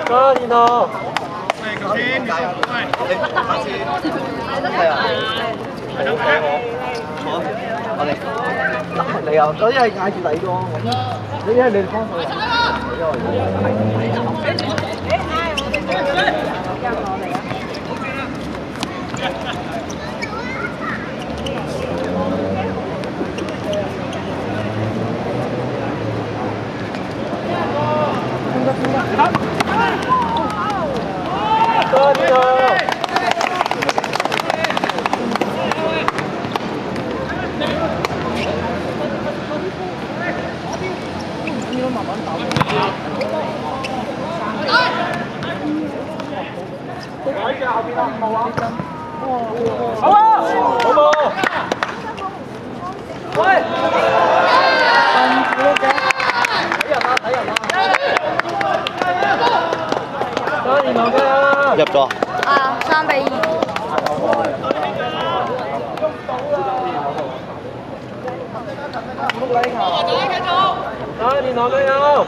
哥，你呢？你又嗰啲係嗌住你個，你係你幫手。哥，你呢？好啊！好冇？喂！睇人啦！睇人啦！哥，你攞咩啊？入咗。啊，3-2。哥，你攞咩啊？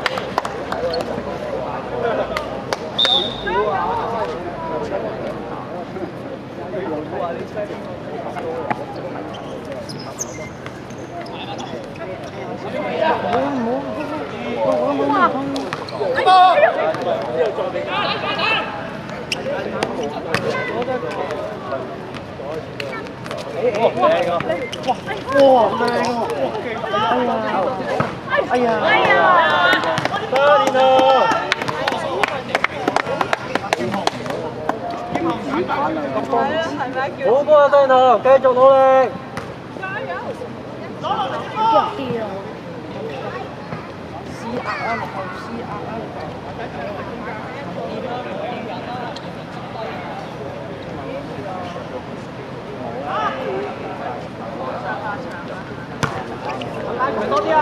哎呀！哥，你呢？好波啊，細頭，繼續努力！弱啲咯，施壓啊，落後施壓啊！多啲啊！